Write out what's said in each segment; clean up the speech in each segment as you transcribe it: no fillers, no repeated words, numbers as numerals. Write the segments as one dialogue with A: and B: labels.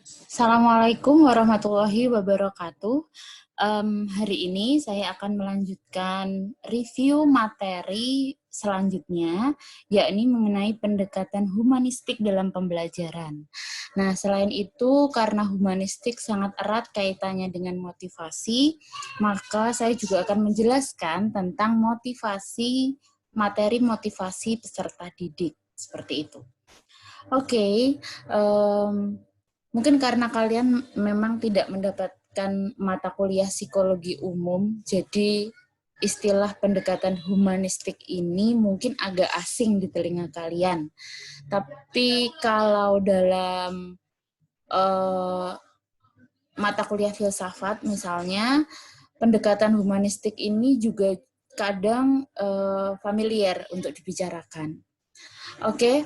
A: Assalamualaikum warahmatullahi wabarakatuh. Hari ini saya akan melanjutkan review materi selanjutnya, yakni mengenai pendekatan humanistik dalam pembelajaran. Nah, selain itu, karena humanistik sangat erat kaitannya dengan motivasi, maka saya juga akan menjelaskan tentang materi motivasi peserta didik, seperti itu. Oke, mungkin karena kalian memang tidak mendapatkan mata kuliah psikologi umum, jadi istilah pendekatan humanistik ini mungkin agak asing di telinga kalian. Tapi kalau dalam uh, mata kuliah filsafat misalnya, pendekatan humanistik ini juga kadang familiar untuk dibicarakan. Oke,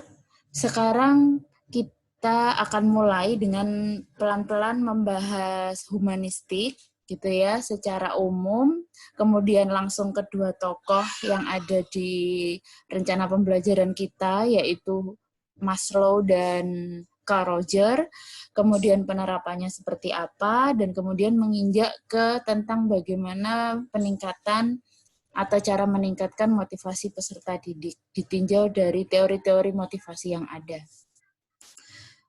A: sekarang kita akan mulai dengan pelan-pelan membahas humanistik gitu ya secara umum, kemudian langsung kedua tokoh yang ada di rencana pembelajaran kita yaitu Maslow dan Carl Roger, kemudian penerapannya seperti apa, dan kemudian menginjak ke tentang bagaimana peningkatan atau cara meningkatkan motivasi peserta didik ditinjau dari teori-teori motivasi yang ada.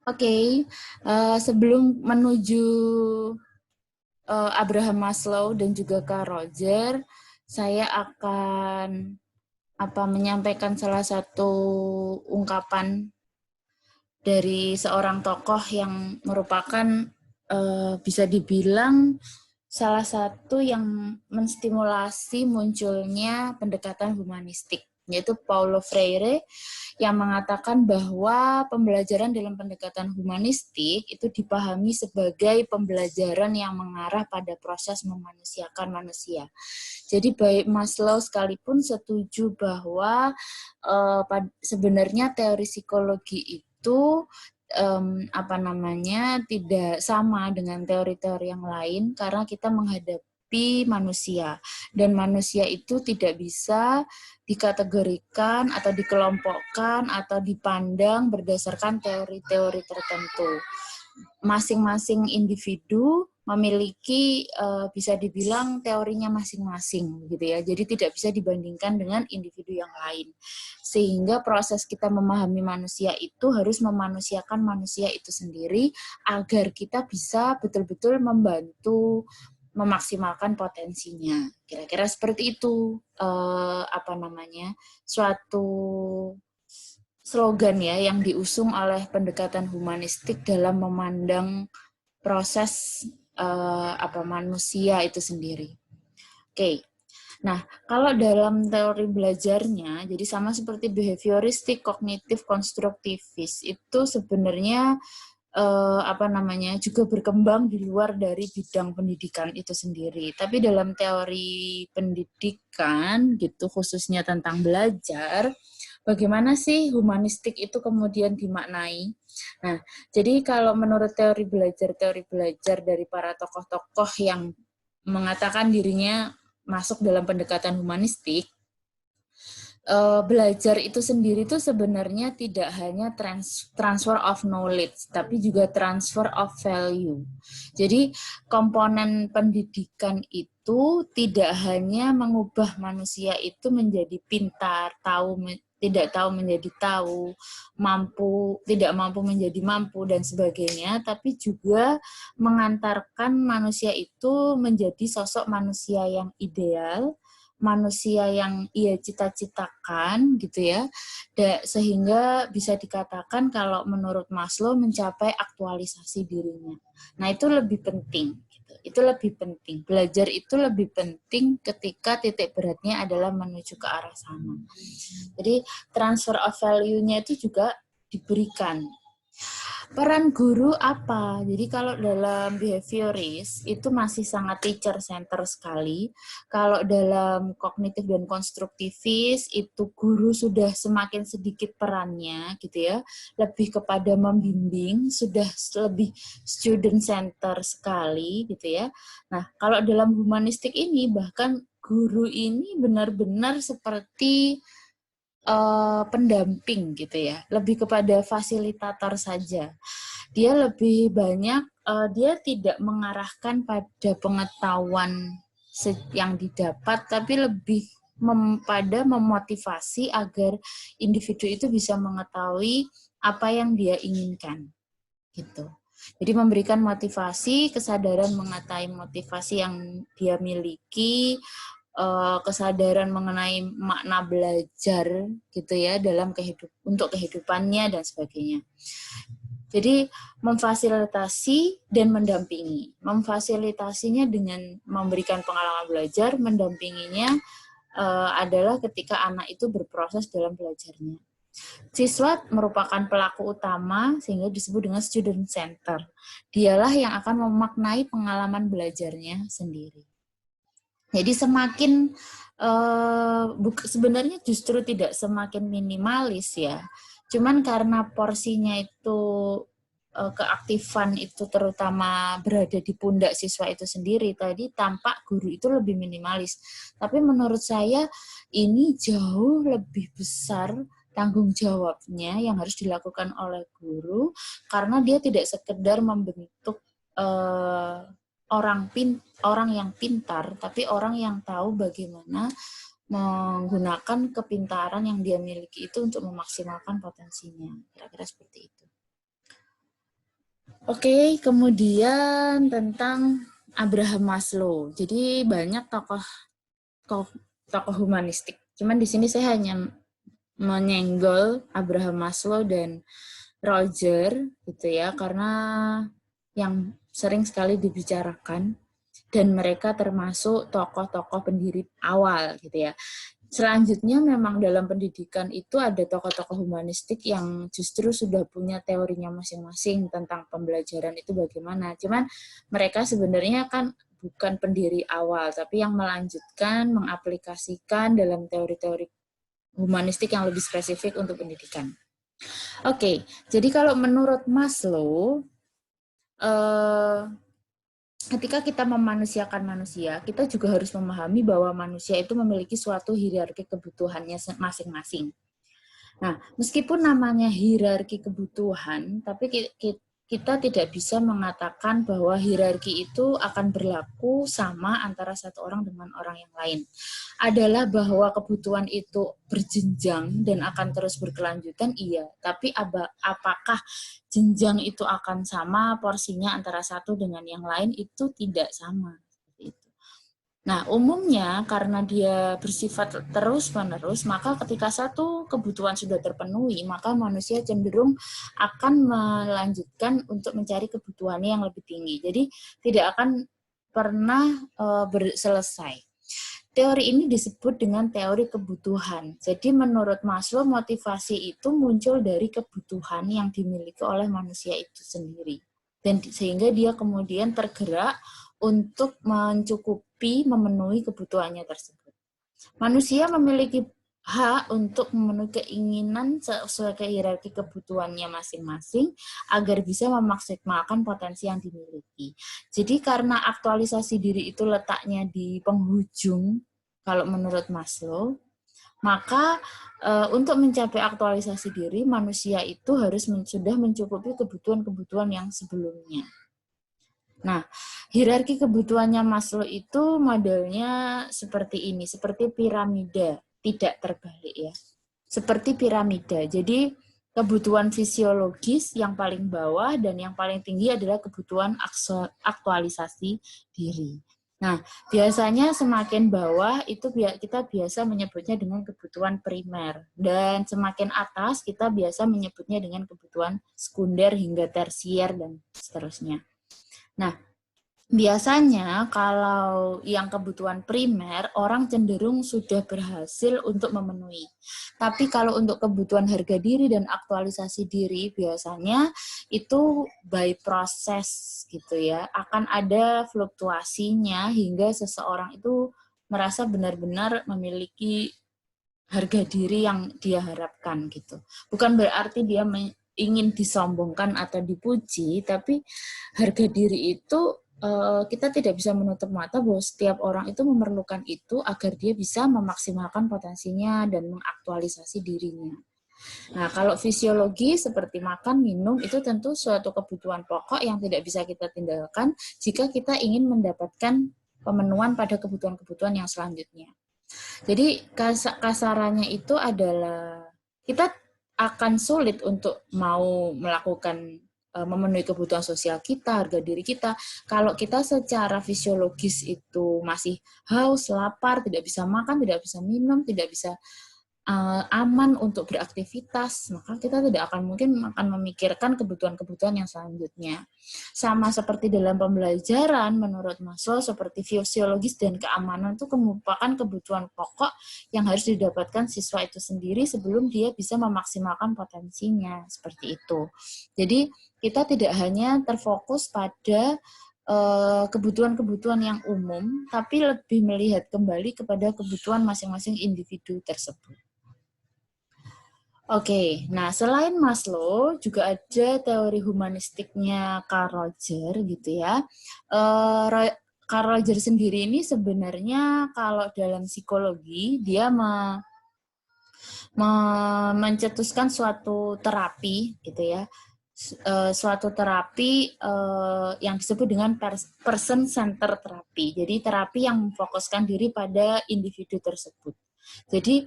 A: Oke, sebelum menuju Abraham Maslow dan juga Carl Roger, saya akan menyampaikan salah satu ungkapan dari seorang tokoh yang merupakan bisa dibilang salah satu yang menstimulasi munculnya pendekatan humanistik, yaitu Paulo Freire yang mengatakan bahwa pembelajaran dalam pendekatan humanistik itu dipahami sebagai pembelajaran yang mengarah pada proses memanusiakan manusia. Jadi baik Maslow sekalipun setuju bahwa sebenarnya teori psikologi itu tidak sama dengan teori-teori yang lain karena kita menghadapi manusia dan manusia itu tidak bisa dikategorikan atau dikelompokkan atau dipandang berdasarkan teori-teori tertentu. Masing-masing individu memiliki bisa dibilang teorinya masing-masing gitu ya. Jadi tidak bisa dibandingkan dengan individu yang lain. Sehingga proses kita memahami manusia itu harus memanusiakan manusia itu sendiri agar kita bisa betul-betul membantu memaksimalkan potensinya. Kira-kira seperti itu suatu slogan ya yang diusung oleh pendekatan humanistik dalam memandang proses manusia itu sendiri. Oke. Nah, kalau dalam teori belajarnya, jadi sama seperti behavioristik, kognitif, konstruktivis, itu sebenarnya juga berkembang di luar dari bidang pendidikan itu sendiri. Tapi dalam teori pendidikan, gitu khususnya tentang belajar, bagaimana sih humanistik itu kemudian dimaknai? Nah, jadi kalau menurut teori belajar dari para tokoh-tokoh yang mengatakan dirinya masuk dalam pendekatan humanistik, belajar itu sendiri itu sebenarnya tidak hanya transfer of knowledge, tapi juga transfer of value. Jadi komponen pendidikan itu tidak hanya mengubah manusia itu menjadi pintar, tidak tahu menjadi tahu, tidak mampu menjadi mampu dan sebagainya, tapi juga mengantarkan manusia itu menjadi sosok manusia yang ideal, manusia yang ia cita-citakan gitu ya, sehingga bisa dikatakan kalau menurut Maslow mencapai aktualisasi dirinya. Nah itu lebih penting. Itu lebih penting. Belajar itu lebih penting ketika titik beratnya adalah menuju ke arah sana. Jadi transfer of value-nya itu juga diberikan. Peran guru apa? Jadi kalau dalam behavioris itu masih sangat teacher center sekali. Kalau dalam kognitif dan konstruktivis itu guru sudah semakin sedikit perannya gitu ya. Lebih kepada membimbing, sudah lebih student center sekali gitu ya. Nah, kalau dalam humanistik ini bahkan guru ini benar-benar seperti pendamping gitu ya, lebih kepada fasilitator saja. Dia lebih banyak, dia tidak mengarahkan pada pengetahuan yang didapat, tapi lebih pada memotivasi agar individu itu bisa mengetahui apa yang dia inginkan, gitu. Jadi memberikan motivasi, kesadaran mengenai motivasi yang dia miliki, kesadaran mengenai makna belajar, gitu ya, dalam untuk kehidupannya dan sebagainya. Jadi memfasilitasi dan mendampingi. Memfasilitasinya dengan memberikan pengalaman belajar, mendampinginya adalah ketika anak itu berproses dalam belajarnya. Siswa merupakan pelaku utama sehingga disebut dengan student center. Dialah yang akan memaknai pengalaman belajarnya sendiri. Jadi semakin sebenarnya justru tidak semakin minimalis ya. Cuman karena porsinya itu keaktifan itu terutama berada di pundak siswa itu sendiri, tadi tampak guru itu lebih minimalis. Tapi menurut saya ini jauh lebih besar tanggung jawabnya yang harus dilakukan oleh guru, karena dia tidak sekedar membentuk orang yang pintar, tapi orang yang tahu bagaimana menggunakan kepintaran yang dia miliki itu untuk memaksimalkan potensinya. Kira-kira seperti itu. Oke, kemudian tentang Abraham Maslow. Jadi banyak tokoh humanistik. Cuman di sini saya hanya menyenggol Abraham Maslow dan Roger gitu ya, karena yang sering sekali dibicarakan dan mereka termasuk tokoh-tokoh pendiri awal gitu ya. Selanjutnya memang dalam pendidikan itu ada tokoh-tokoh humanistik yang justru sudah punya teorinya masing-masing tentang pembelajaran itu bagaimana. Cuman mereka sebenarnya kan bukan pendiri awal, tapi yang melanjutkan, mengaplikasikan dalam teori-teori humanistik yang lebih spesifik untuk pendidikan. Oke, jadi kalau menurut Maslow, ketika kita memanusiakan manusia, kita juga harus memahami bahwa manusia itu memiliki suatu hierarki kebutuhannya masing-masing. Nah, meskipun namanya hierarki kebutuhan, tapi kita tidak bisa mengatakan bahwa hierarki itu akan berlaku sama antara satu orang dengan orang yang lain. Adalah bahwa kebutuhan itu berjenjang dan akan terus berkelanjutan, iya. Tapi apakah jenjang itu akan sama porsinya antara satu dengan yang lain, itu tidak sama. Nah, umumnya karena dia bersifat terus-menerus, maka ketika satu kebutuhan sudah terpenuhi, maka manusia cenderung akan melanjutkan untuk mencari kebutuhannya yang lebih tinggi. Jadi tidak akan pernah selesai. Teori ini disebut dengan teori kebutuhan. Jadi menurut Maslow, motivasi itu muncul dari kebutuhan yang dimiliki oleh manusia itu sendiri. Dan sehingga dia kemudian tergerak untuk memenuhi kebutuhannya tersebut. Manusia memiliki hak untuk memenuhi keinginan sesuai hierarki kebutuhannya masing-masing agar bisa memaksimalkan potensi yang dimiliki. Jadi karena aktualisasi diri itu letaknya di penghujung, kalau menurut Maslow, maka untuk mencapai aktualisasi diri, manusia itu harus sudah mencukupi kebutuhan-kebutuhan yang sebelumnya. Nah, hierarki kebutuhannya Maslow itu modelnya seperti ini, seperti piramida, tidak terbalik ya. Seperti piramida. Jadi kebutuhan fisiologis yang paling bawah dan yang paling tinggi adalah kebutuhan aktualisasi diri. Nah, biasanya semakin bawah itu kita biasa menyebutnya dengan kebutuhan primer, dan semakin atas kita biasa menyebutnya dengan kebutuhan sekunder hingga tersier dan seterusnya. Nah, biasanya kalau yang kebutuhan primer, orang cenderung sudah berhasil untuk memenuhi. Tapi kalau untuk kebutuhan harga diri dan aktualisasi diri, biasanya itu by proses gitu ya. Akan ada fluktuasinya hingga seseorang itu merasa benar-benar memiliki harga diri yang dia harapkan gitu. Bukan berarti dia ingin disombongkan atau dipuji, tapi harga diri itu kita tidak bisa menutup mata bahwa setiap orang itu memerlukan itu agar dia bisa memaksimalkan potensinya dan mengaktualisasi dirinya. Nah, kalau fisiologi seperti makan, minum itu tentu suatu kebutuhan pokok yang tidak bisa kita tinggalkan jika kita ingin mendapatkan pemenuhan pada kebutuhan-kebutuhan yang selanjutnya. Jadi kasarannya itu adalah kita akan sulit untuk mau melakukan memenuhi kebutuhan sosial kita, harga diri kita, kalau kita secara fisiologis itu masih haus, lapar, tidak bisa makan, tidak bisa minum, tidak bisa aman untuk beraktivitas, maka kita tidak akan mungkin akan memikirkan kebutuhan-kebutuhan yang selanjutnya. Sama seperti dalam pembelajaran, menurut Maslow, seperti fisiologis dan keamanan itu merupakan kebutuhan pokok yang harus didapatkan siswa itu sendiri sebelum dia bisa memaksimalkan potensinya, seperti itu. Jadi kita tidak hanya terfokus pada kebutuhan-kebutuhan yang umum, tapi lebih melihat kembali kepada kebutuhan masing-masing individu tersebut. Oke, nah selain Maslow juga ada teori humanistiknya Carl Roger gitu ya. Carl Roger sendiri ini sebenarnya kalau dalam psikologi dia mencetuskan suatu terapi gitu ya. Suatu terapi yang disebut dengan person center terapi. Jadi terapi yang memfokuskan diri pada individu tersebut. Jadi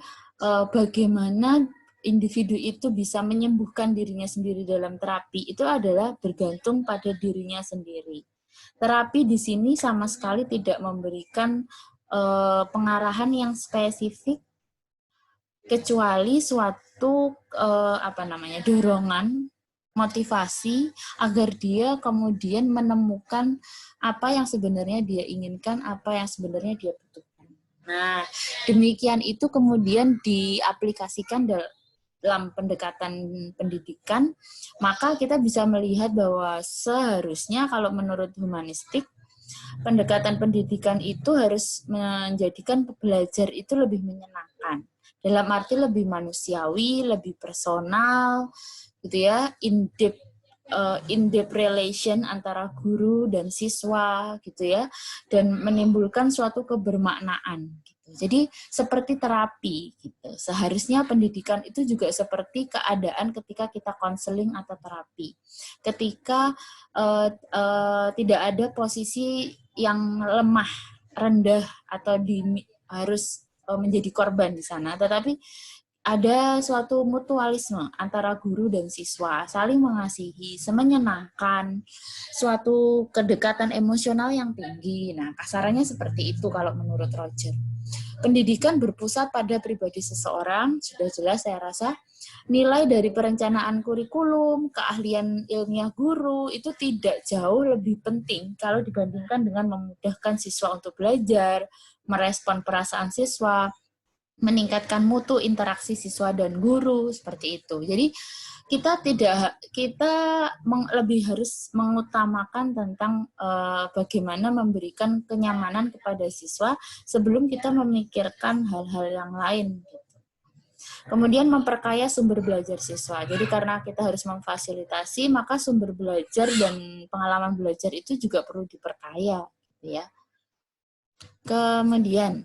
A: bagaimana individu itu bisa menyembuhkan dirinya sendiri dalam terapi itu adalah bergantung pada dirinya sendiri. Terapi di sini sama sekali tidak memberikan pengarahan yang spesifik kecuali suatu dorongan, motivasi agar dia kemudian menemukan apa yang sebenarnya dia inginkan, apa yang sebenarnya dia butuhkan. Nah, demikian itu kemudian diaplikasikan dalam pendekatan pendidikan, maka kita bisa melihat bahwa seharusnya kalau menurut humanistik, pendekatan pendidikan itu harus menjadikan belajar itu lebih menyenangkan. Dalam arti lebih manusiawi, lebih personal, gitu ya, in-depth relation antara guru dan siswa, gitu ya, dan menimbulkan suatu kebermaknaan. Jadi seperti terapi gitu. Seharusnya pendidikan itu juga seperti keadaan ketika kita konseling atau terapi. Ketika tidak ada posisi yang lemah, rendah atau harus menjadi korban di sana, tetapi ada suatu mutualisme antara guru dan siswa, saling mengasihi, semenyenangkan, suatu kedekatan emosional yang tinggi. Nah, kasarannya seperti itu kalau menurut Roger. Pendidikan berpusat pada pribadi seseorang, sudah jelas saya rasa. Nilai dari perencanaan kurikulum, keahlian ilmiah guru, itu tidak jauh lebih penting kalau dibandingkan dengan memudahkan siswa untuk belajar, merespon perasaan siswa, meningkatkan mutu interaksi siswa dan guru, seperti itu. Jadi kita lebih harus mengutamakan tentang bagaimana memberikan kenyamanan kepada siswa sebelum kita memikirkan hal-hal yang lain. Kemudian memperkaya sumber belajar siswa. Jadi karena kita harus memfasilitasi, maka sumber belajar dan pengalaman belajar itu juga perlu diperkaya, gitu ya. Kemudian,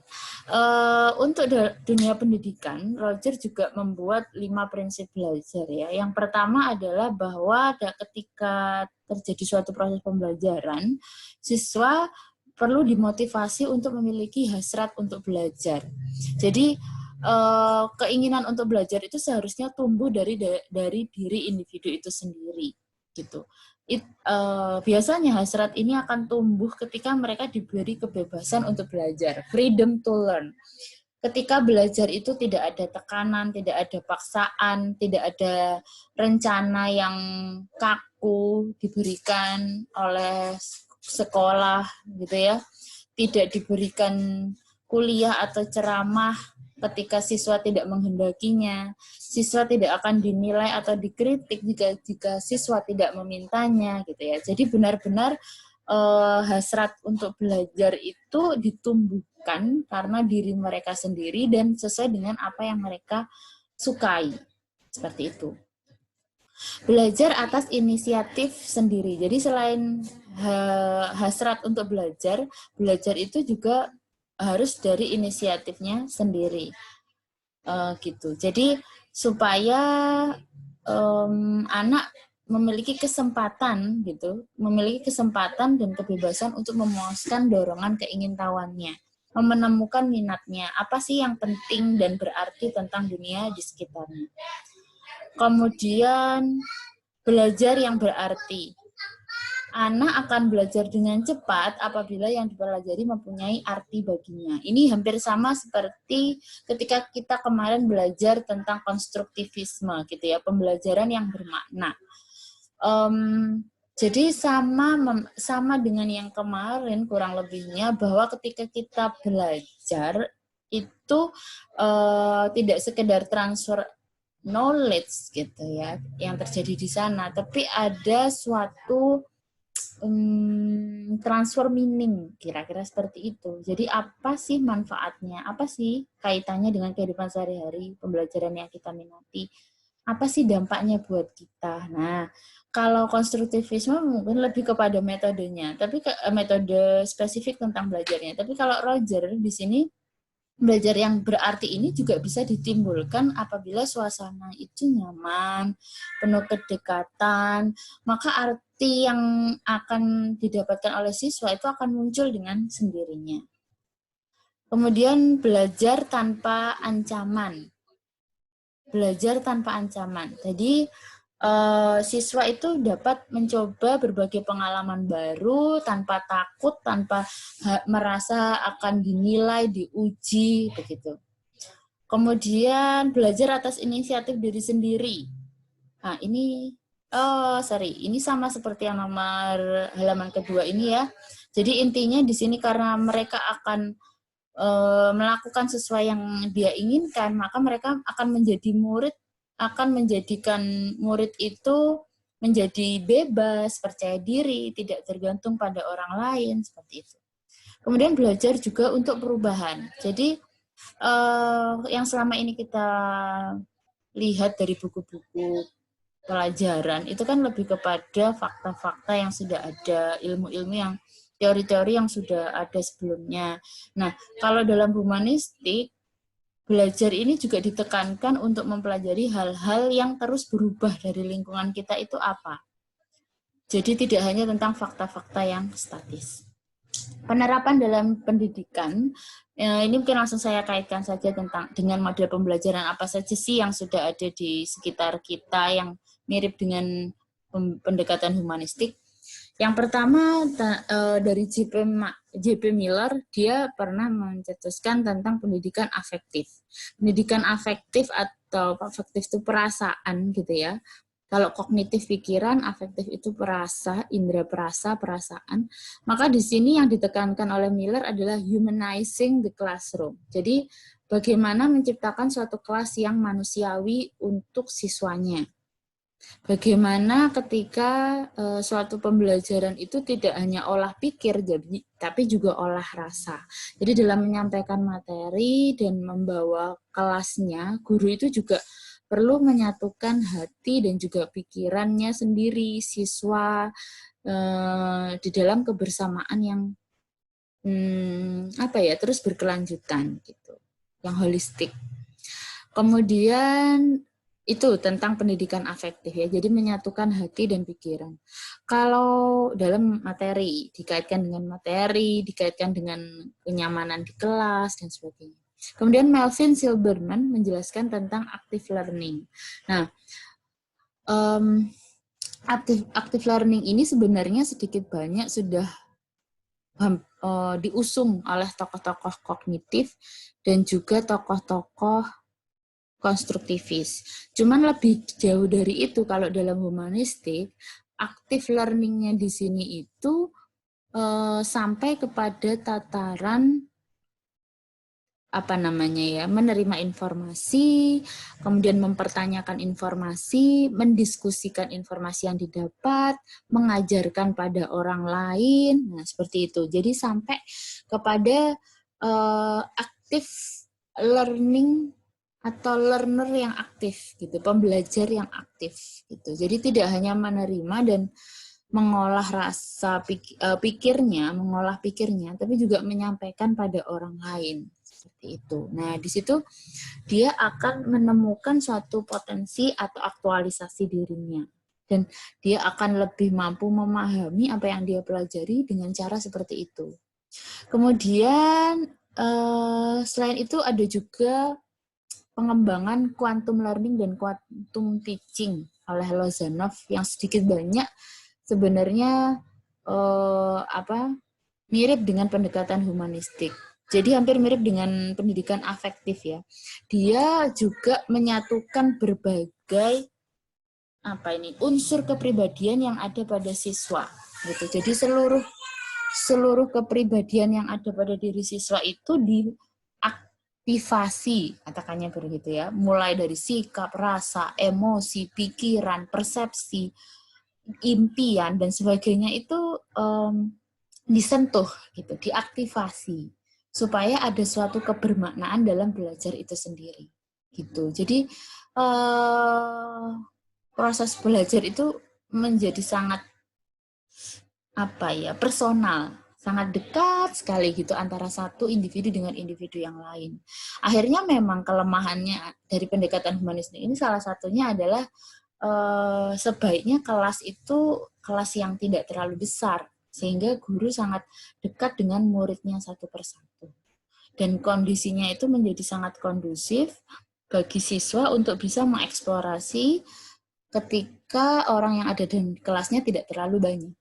A: untuk dunia pendidikan, Roger juga membuat 5 prinsip belajar ya. Yang pertama adalah bahwa ketika terjadi suatu proses pembelajaran, siswa perlu dimotivasi untuk memiliki hasrat untuk belajar. Jadi, keinginan untuk belajar itu seharusnya tumbuh dari diri individu itu sendiri, gitu. Biasanya hasrat ini akan tumbuh ketika mereka diberi kebebasan untuk belajar, freedom to learn. Ketika belajar itu tidak ada tekanan, tidak ada paksaan, tidak ada rencana yang kaku diberikan oleh sekolah, gitu ya. Tidak diberikan kuliah atau ceramah ketika siswa tidak menghendakinya. Siswa tidak akan dinilai atau dikritik jika siswa tidak memintanya, gitu ya. Jadi benar-benar hasrat untuk belajar itu ditumbuhkan karena diri mereka sendiri dan sesuai dengan apa yang mereka sukai, seperti itu. Belajar atas inisiatif sendiri. Jadi selain hasrat untuk belajar itu juga harus dari inisiatifnya sendiri. Gitu. Jadi supaya anak memiliki kesempatan gitu, memiliki kesempatan dan kebebasan untuk memuaskan dorongan keingintahuannya, menemukan minatnya, apa sih yang penting dan berarti tentang dunia di sekitarnya. Kemudian belajar yang berarti. Anak akan belajar dengan cepat apabila yang dipelajari mempunyai arti baginya. Ini hampir sama seperti ketika kita kemarin belajar tentang konstruktivisme, gitu ya, pembelajaran yang bermakna. Jadi sama dengan yang kemarin kurang lebihnya, bahwa ketika kita belajar itu tidak sekedar transfer knowledge gitu ya yang terjadi di sana, tapi ada suatu transfer meaning, kira-kira seperti itu. Jadi apa sih manfaatnya, apa sih kaitannya dengan kehidupan sehari-hari, pembelajaran yang kita minati, apa sih dampaknya buat kita. Nah, kalau konstruktivisme mungkin lebih kepada metodenya, tapi metode spesifik tentang belajarnya. Tapi kalau Roger di sini, belajar yang berarti ini juga bisa ditimbulkan apabila suasana itu nyaman, penuh kedekatan, maka arti yang akan didapatkan oleh siswa itu akan muncul dengan sendirinya. Kemudian belajar tanpa ancaman. Belajar tanpa ancaman. Jadi siswa itu dapat mencoba berbagai pengalaman baru tanpa takut, tanpa merasa akan dinilai, diuji, begitu. Kemudian belajar atas inisiatif diri sendiri. Nah, ini ini sama seperti yang nomor halaman kedua ini ya. Jadi intinya di sini karena mereka akan melakukan sesuai yang dia inginkan, maka mereka akan menjadi murid, akan menjadikan murid itu menjadi bebas, percaya diri, tidak tergantung pada orang lain, seperti itu. Kemudian belajar juga untuk perubahan. Jadi yang selama ini kita lihat dari buku-buku pelajaran, itu kan lebih kepada fakta-fakta yang sudah ada, ilmu-ilmu yang teori-teori yang sudah ada sebelumnya. Nah, kalau dalam humanistik, belajar ini juga ditekankan untuk mempelajari hal-hal yang terus berubah dari lingkungan kita itu apa. Jadi tidak hanya tentang fakta-fakta yang statis. Penerapan dalam pendidikan, ini mungkin langsung saya kaitkan saja dengan model pembelajaran apa saja sih yang sudah ada di sekitar kita yang mirip dengan pendekatan humanistik. Yang pertama dari J.P. Miller, dia pernah mencetuskan tentang pendidikan afektif. Pendidikan afektif atau afektif itu perasaan gitu ya. Kalau kognitif pikiran, afektif itu perasa, indera perasa, perasaan. Maka di sini yang ditekankan oleh Miller adalah humanizing the classroom. Jadi bagaimana menciptakan suatu kelas yang manusiawi untuk siswanya. Bagaimana ketika suatu pembelajaran itu tidak hanya olah pikir, tapi juga olah rasa. Jadi dalam menyampaikan materi dan membawa kelasnya, guru itu juga perlu menyatukan hati dan juga pikirannya sendiri, siswa di dalam kebersamaan yang terus berkelanjutan gitu, yang holistik. Kemudian itu tentang pendidikan afektif ya, jadi menyatukan hati dan pikiran. Kalau dalam materi, dikaitkan dengan materi, dikaitkan dengan kenyamanan di kelas, dan sebagainya. Kemudian Melvin Silberman menjelaskan tentang active learning. Nah, active learning ini sebenarnya sedikit banyak sudah diusung oleh tokoh-tokoh kognitif dan juga tokoh-tokoh konstruktivis. Cuman lebih jauh dari itu, kalau dalam humanistik, active learning-nya di sini itu sampai kepada tataran menerima informasi, kemudian mempertanyakan informasi, mendiskusikan informasi yang didapat, mengajarkan pada orang lain, nah seperti itu. Jadi sampai kepada active learning atau learner yang aktif gitu, pembelajar yang aktif gitu. Jadi tidak hanya menerima dan mengolah rasa pikirnya, mengolah pikirnya, tapi juga menyampaikan pada orang lain. seperti itu. Nah, di situ dia akan menemukan suatu potensi atau aktualisasi dirinya. Dan dia akan lebih mampu memahami apa yang dia pelajari dengan cara seperti itu. Kemudian, selain itu ada juga pengembangan quantum learning dan quantum teaching oleh Lozanov yang sedikit banyak sebenarnya mirip dengan pendekatan humanistik. Jadi hampir mirip dengan pendidikan afektif ya. Dia juga menyatukan berbagai unsur kepribadian yang ada pada siswa gitu. Jadi seluruh kepribadian yang ada pada diri siswa itu diaktifasi, katakannya begitu ya. Mulai dari sikap, rasa, emosi, pikiran, persepsi, impian dan sebagainya itu disentuh gitu, diaktifasi supaya ada suatu kebermaknaan dalam belajar itu sendiri gitu. Jadi proses belajar itu menjadi sangat personal, sangat dekat sekali gitu antara satu individu dengan individu yang lain. Akhirnya memang kelemahannya dari pendekatan humanistik ini salah satunya adalah sebaiknya kelas itu kelas yang tidak terlalu besar sehingga guru sangat dekat dengan muridnya satu persatu. Dan kondisinya itu menjadi sangat kondusif bagi siswa untuk bisa mengeksplorasi ketika orang yang ada di kelasnya tidak terlalu banyak.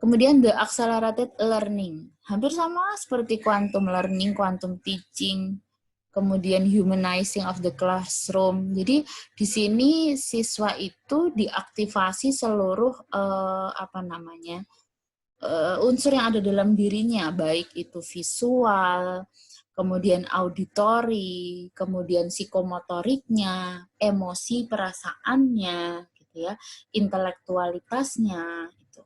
A: Kemudian the accelerated learning, hampir sama seperti quantum learning, quantum teaching, kemudian humanizing of the classroom. Jadi di sini siswa itu diaktifasi seluruh unsur yang ada dalam dirinya, baik itu visual, kemudian auditori, kemudian psikomotoriknya, emosi perasaannya, gitu ya, intelektualitasnya, gitu.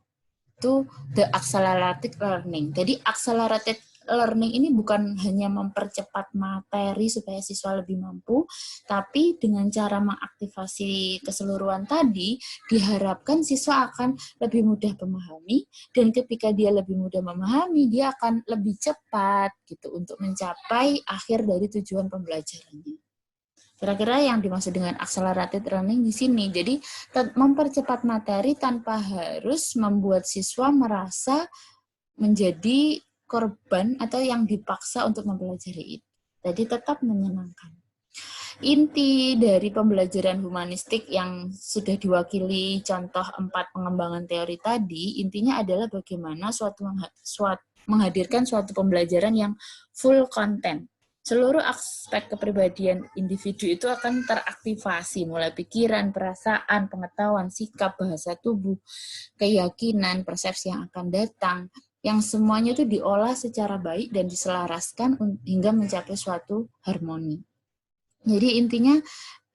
A: Itu the accelerated learning. Jadi accelerated learning ini bukan hanya mempercepat materi supaya siswa lebih mampu, tapi dengan cara mengaktifasi keseluruhan tadi, diharapkan siswa akan lebih mudah memahami, dan ketika dia lebih mudah memahami, dia akan lebih cepat gitu untuk mencapai akhir dari tujuan pembelajarannya. Kira-kira yang dimaksud dengan accelerated learning di sini. Jadi mempercepat materi tanpa harus membuat siswa merasa menjadi korban atau yang dipaksa untuk mempelajari itu. Jadi tetap menyenangkan. Inti dari pembelajaran humanistik yang sudah diwakili contoh 4 pengembangan teori tadi, intinya adalah bagaimana menghadirkan suatu pembelajaran yang full content. Seluruh aspek kepribadian individu itu akan teraktivasi, mulai pikiran, perasaan, pengetahuan, sikap, bahasa tubuh, keyakinan, persepsi yang akan datang, yang semuanya itu diolah secara baik dan diselaraskan hingga mencapai suatu harmoni. Jadi intinya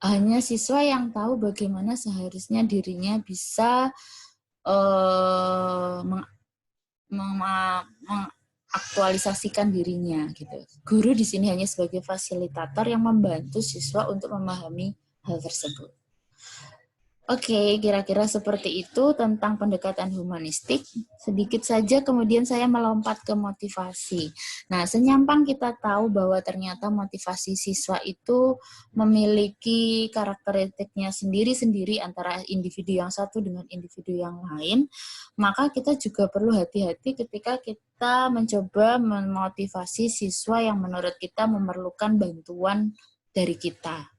A: hanya siswa yang tahu bagaimana seharusnya dirinya bisa mengaktualisasikan dirinya gitu. Guru di sini hanya sebagai fasilitator yang membantu siswa untuk memahami hal tersebut. Oke, kira-kira seperti itu tentang pendekatan humanistik. Sedikit saja kemudian saya melompat ke motivasi. Nah, senyampang kita tahu bahwa ternyata motivasi siswa itu memiliki karakteristiknya sendiri-sendiri antara individu yang satu dengan individu yang lain, maka kita juga perlu hati-hati ketika kita mencoba memotivasi siswa yang menurut kita memerlukan bantuan dari kita.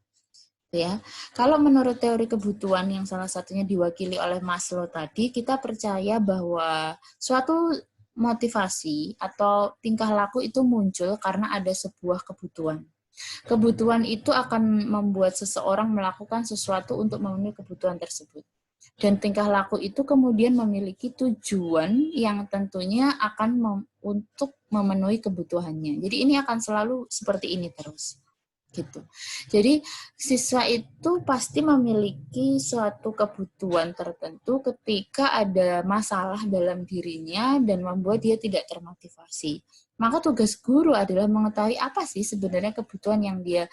A: Ya, kalau menurut teori kebutuhan yang salah satunya diwakili oleh Maslow tadi, kita percaya bahwa suatu motivasi atau tingkah laku itu muncul karena ada sebuah kebutuhan. Kebutuhan itu akan membuat seseorang melakukan sesuatu untuk memenuhi kebutuhan tersebut. Dan tingkah laku itu kemudian memiliki tujuan yang tentunya akan untuk memenuhi kebutuhannya. Jadi ini akan selalu seperti ini terus. Gitu. Jadi siswa itu pasti memiliki suatu kebutuhan tertentu ketika ada masalah dalam dirinya dan membuat dia tidak termotivasi. Maka tugas guru adalah mengetahui apa sih sebenarnya kebutuhan yang dia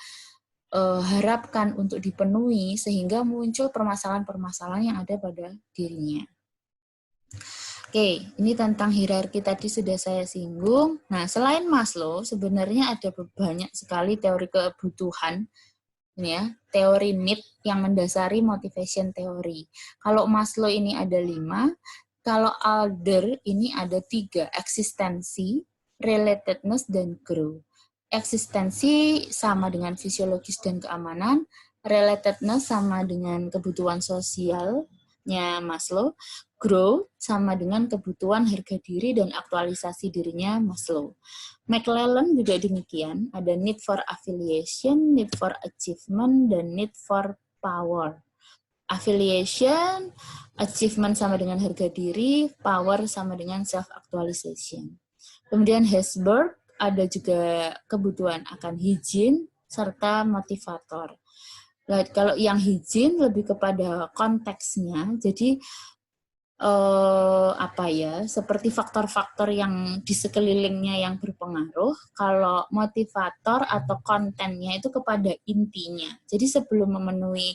A: harapkan untuk dipenuhi sehingga muncul permasalahan-permasalahan yang ada pada dirinya. Oke, ini tentang hierarki tadi sudah saya singgung. Nah, selain Maslow, sebenarnya ada banyak sekali teori kebutuhan, ini ya, teori need yang mendasari motivation teori. Kalau Maslow ini ada 5, kalau Adler ini ada 3, eksistensi, relatedness, dan grow. Eksistensi sama dengan fisiologis dan keamanan, relatedness sama dengan kebutuhan sosialnya Maslow, grow sama dengan kebutuhan harga diri dan aktualisasi dirinya Maslow. McClellan juga demikian, ada need for affiliation, need for achievement, dan need for power. Affiliation, achievement sama dengan harga diri, power sama dengan self-actualization. Kemudian Hesberg, ada juga kebutuhan akan hygiene, serta motivator. Nah, kalau yang hygiene lebih kepada konteksnya, jadi seperti faktor-faktor yang di sekelilingnya yang berpengaruh. Kalau motivator atau kontennya itu kepada intinya. Jadi sebelum memenuhi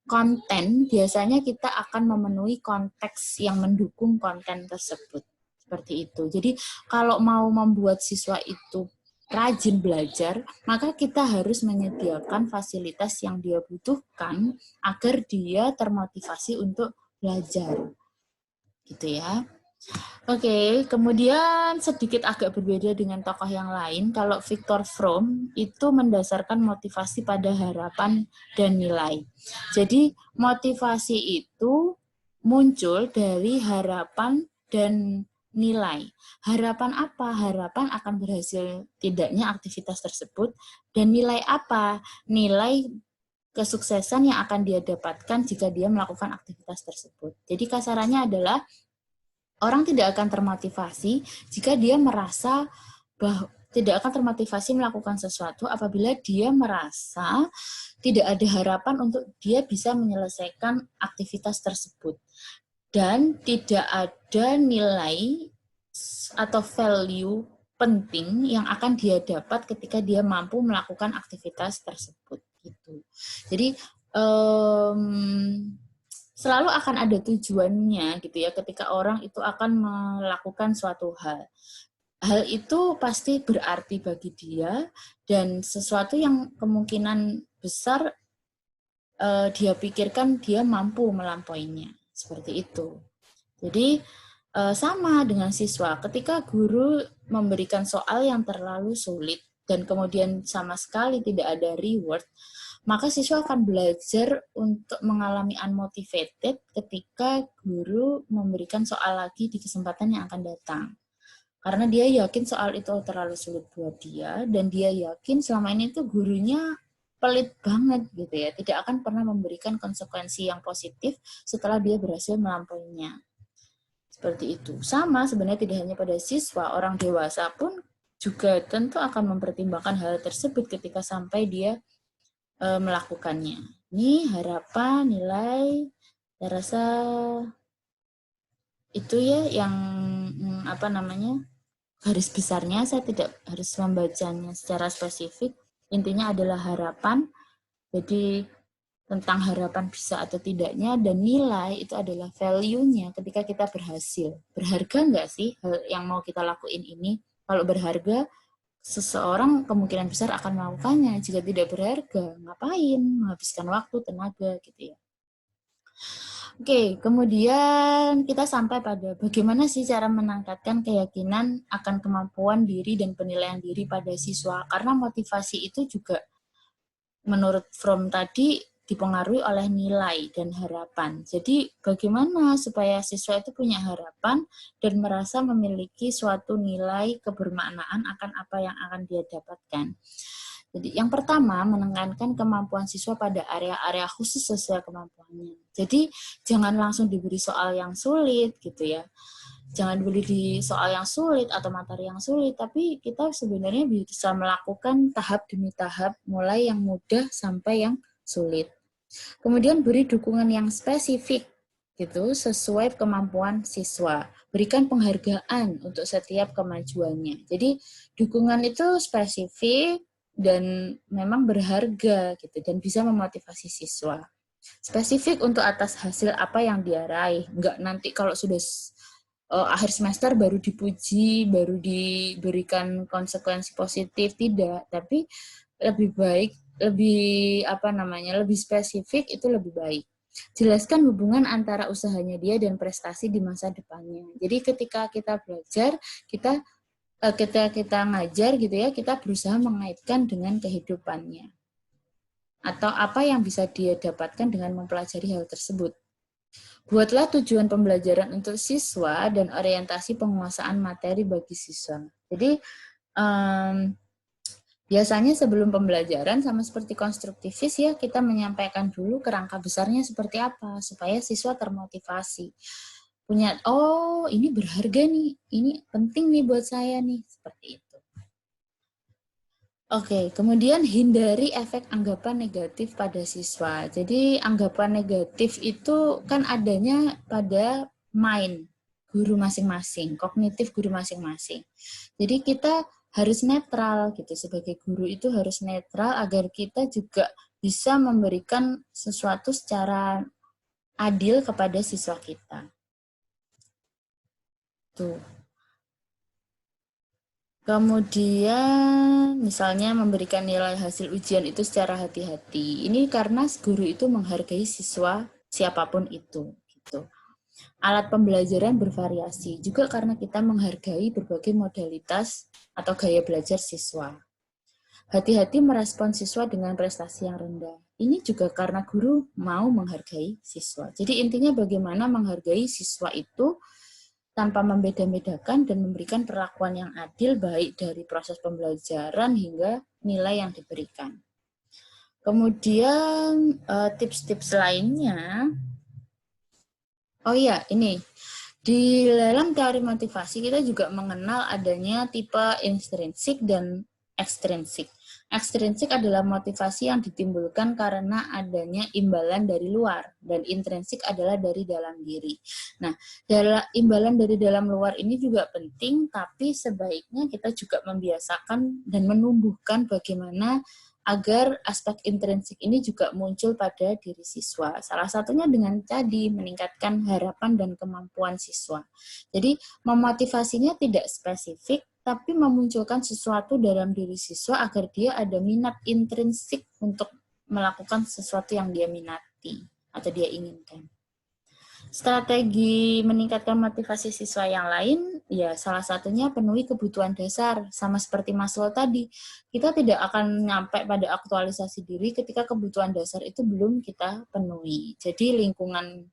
A: konten, biasanya kita akan memenuhi konteks yang mendukung konten tersebut. Seperti itu. Jadi kalau mau membuat siswa itu rajin belajar, maka kita harus menyediakan fasilitas yang dia butuhkan agar dia termotivasi untuk belajar. Gitu ya. Oke, kemudian sedikit agak berbeda dengan tokoh yang lain. Kalau Viktor Fromm itu mendasarkan motivasi pada harapan dan nilai. Jadi motivasi itu muncul dari harapan dan nilai. Harapan apa? Harapan akan berhasil tidaknya aktivitas tersebut. Dan nilai apa? Nilai kesuksesan yang akan dia dapatkan jika dia melakukan aktivitas tersebut. Jadi kasarannya adalah orang tidak akan termotivasi jika dia merasa bahwa tidak akan termotivasi melakukan sesuatu apabila dia merasa tidak ada harapan untuk dia bisa menyelesaikan aktivitas tersebut dan tidak ada nilai atau value penting yang akan dia dapat ketika dia mampu melakukan aktivitas tersebut gitu. Jadi selalu akan ada tujuannya gitu ya ketika orang itu akan melakukan suatu hal. Hal itu pasti berarti bagi dia dan sesuatu yang kemungkinan besar dia pikirkan dia mampu melampauinya. Seperti itu. Jadi sama dengan siswa, ketika guru memberikan soal yang terlalu sulit dan kemudian sama sekali tidak ada reward, maka siswa akan belajar untuk mengalami unmotivated ketika guru memberikan soal lagi di kesempatan yang akan datang. Karena dia yakin soal itu terlalu sulit buat dia, dan dia yakin selama ini tuh gurunya pelit banget gitu ya, tidak akan pernah memberikan konsekuensi yang positif setelah dia berhasil melampauinya. Seperti itu. Sama sebenarnya tidak hanya pada siswa, orang dewasa pun juga tentu akan mempertimbangkan hal tersebut ketika sampai dia melakukannya. Ini harapan, nilai, saya rasa itu ya yang garis besarnya. Saya tidak harus membacanya secara spesifik. Intinya adalah harapan. Jadi tentang harapan bisa atau tidaknya, dan nilai itu adalah value-nya ketika kita berhasil. Berharga nggak sih hal yang mau kita lakuin ini? Kalau berharga, seseorang kemungkinan besar akan melakukannya. Jika tidak berharga, ngapain? Menghabiskan waktu, tenaga, gitu ya. Oke, kemudian kita sampai pada bagaimana sih cara meningkatkan keyakinan akan kemampuan diri dan penilaian diri pada siswa. Karena motivasi itu juga menurut Fromm tadi dipengaruhi oleh nilai dan harapan. Jadi bagaimana supaya siswa itu punya harapan dan merasa memiliki suatu nilai kebermaknaan akan apa yang akan dia dapatkan. Jadi yang pertama, menekankan kemampuan siswa pada area-area khusus sesuai kemampuannya. Jadi jangan langsung diberi soal yang sulit gitu ya. Jangan beli di soal yang sulit atau materi yang sulit, tapi kita sebenarnya bisa melakukan tahap demi tahap, mulai yang mudah sampai yang sulit. Kemudian beri dukungan yang spesifik, gitu, sesuai kemampuan siswa. Berikan penghargaan untuk setiap kemajuannya. Jadi dukungan itu spesifik dan memang berharga, gitu, dan bisa memotivasi siswa. Spesifik untuk atas hasil apa yang dia raih, nggak nanti kalau sudah akhir semester baru dipuji, baru diberikan konsekuensi positif, tidak. Tapi lebih baik, lebih spesifik itu lebih baik. Jelaskan hubungan antara usahanya dia dan prestasi di masa depannya. Jadi ketika kita belajar, kita ngajar gitu ya, kita berusaha mengaitkan dengan kehidupannya. Atau apa yang bisa dia dapatkan dengan mempelajari hal tersebut. Buatlah tujuan pembelajaran untuk siswa dan orientasi penguasaan materi bagi siswa. Jadi, biasanya sebelum pembelajaran, sama seperti konstruktivis ya, kita menyampaikan dulu kerangka besarnya seperti apa, supaya siswa termotivasi. Punya, oh ini berharga nih, ini penting nih buat saya nih, seperti itu. Oke, kemudian hindari efek anggapan negatif pada siswa. Jadi anggapan negatif itu kan adanya pada mind guru masing-masing, kognitif guru masing-masing. Jadi kita harus netral gitu, sebagai guru itu harus netral agar kita juga bisa memberikan sesuatu secara adil kepada siswa kita. Tuh. Kemudian misalnya memberikan nilai hasil ujian itu secara hati-hati. Ini karena guru itu menghargai siswa siapapun itu. Gitu. Alat pembelajaran bervariasi juga karena kita menghargai berbagai modalitas atau gaya belajar siswa. Hati-hati merespon siswa dengan prestasi yang rendah. Ini juga karena guru mau menghargai siswa. Jadi intinya bagaimana menghargai siswa itu tanpa membeda-bedakan dan memberikan perlakuan yang adil baik dari proses pembelajaran hingga nilai yang diberikan. Kemudian tips-tips lainnya, oh iya ini, di dalam teori motivasi kita juga mengenal adanya tipe intrinsik dan ekstrinsik. Ekstrinsik adalah motivasi yang ditimbulkan karena adanya imbalan dari luar, dan intrinsik adalah dari dalam diri. Nah, imbalan dari dalam luar ini juga penting, tapi sebaiknya kita juga membiasakan dan menumbuhkan bagaimana agar aspek intrinsik ini juga muncul pada diri siswa. Salah satunya dengan tadi, meningkatkan harapan dan kemampuan siswa. Jadi, memotivasinya tidak spesifik, tapi memunculkan sesuatu dalam diri siswa agar dia ada minat intrinsik untuk melakukan sesuatu yang dia minati atau dia inginkan. Strategi meningkatkan motivasi siswa yang lain, ya salah satunya penuhi kebutuhan dasar, sama seperti Maslow tadi. Kita tidak akan nyampe pada aktualisasi diri ketika kebutuhan dasar itu belum kita penuhi. Jadi lingkungan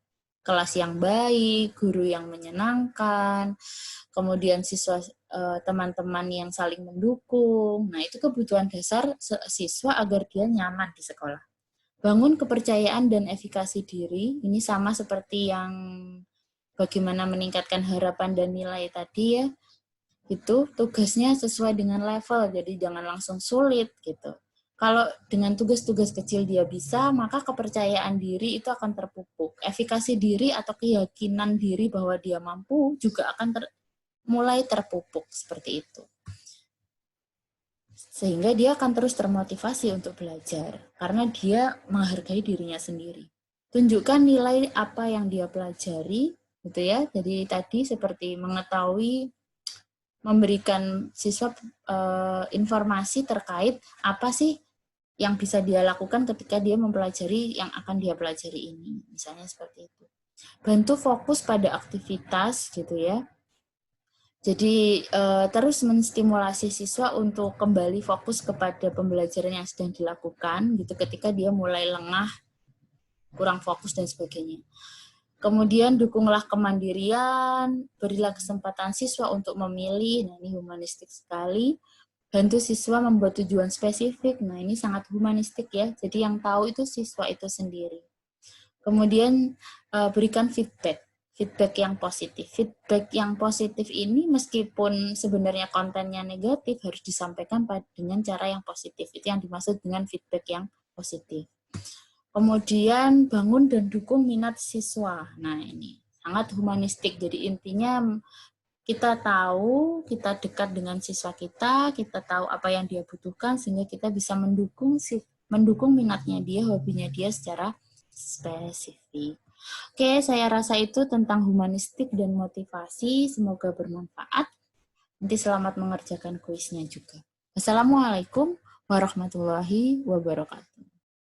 A: kelas yang baik, guru yang menyenangkan, kemudian siswa teman-teman yang saling mendukung. Nah, itu kebutuhan dasar siswa agar dia nyaman di sekolah. Bangun kepercayaan dan efikasi diri, ini sama seperti yang bagaimana meningkatkan harapan dan nilai tadi ya. Itu tugasnya sesuai dengan level, jadi jangan langsung sulit gitu. Kalau dengan tugas-tugas kecil dia bisa, maka kepercayaan diri itu akan terpupuk. Efikasi diri atau keyakinan diri bahwa dia mampu juga akan mulai terpupuk seperti itu. Sehingga dia akan terus termotivasi untuk belajar, karena dia menghargai dirinya sendiri. Tunjukkan nilai apa yang dia pelajari, gitu ya. Jadi tadi seperti mengetahui, memberikan siswa informasi terkait apa sih yang bisa dia lakukan ketika dia mempelajari yang akan dia pelajari ini, misalnya seperti itu. Bantu fokus pada aktivitas, gitu ya. Jadi terus menstimulasi siswa untuk kembali fokus kepada pembelajaran yang sedang dilakukan gitu ketika dia mulai lengah, kurang fokus dan sebagainya. Kemudian dukunglah kemandirian, berilah kesempatan siswa untuk memilih. Nah, ini humanistik sekali. Bantu siswa membuat tujuan spesifik. Nah, ini sangat humanistik ya. Jadi yang tahu itu siswa itu sendiri. Kemudian berikan feedback yang positif. Feedback yang positif ini meskipun sebenarnya kontennya negatif harus disampaikan dengan cara yang positif. Itu yang dimaksud dengan feedback yang positif. Kemudian bangun dan dukung minat siswa. Nah, ini sangat humanistik. Jadi intinya kita tahu, kita dekat dengan siswa kita tahu apa yang dia butuhkan sehingga kita bisa mendukung minatnya dia, hobinya dia secara spesifik. Oke, saya rasa itu tentang humanistik dan motivasi. Semoga bermanfaat. Nanti selamat mengerjakan kuisnya juga. Wassalamualaikum warahmatullahi wabarakatuh.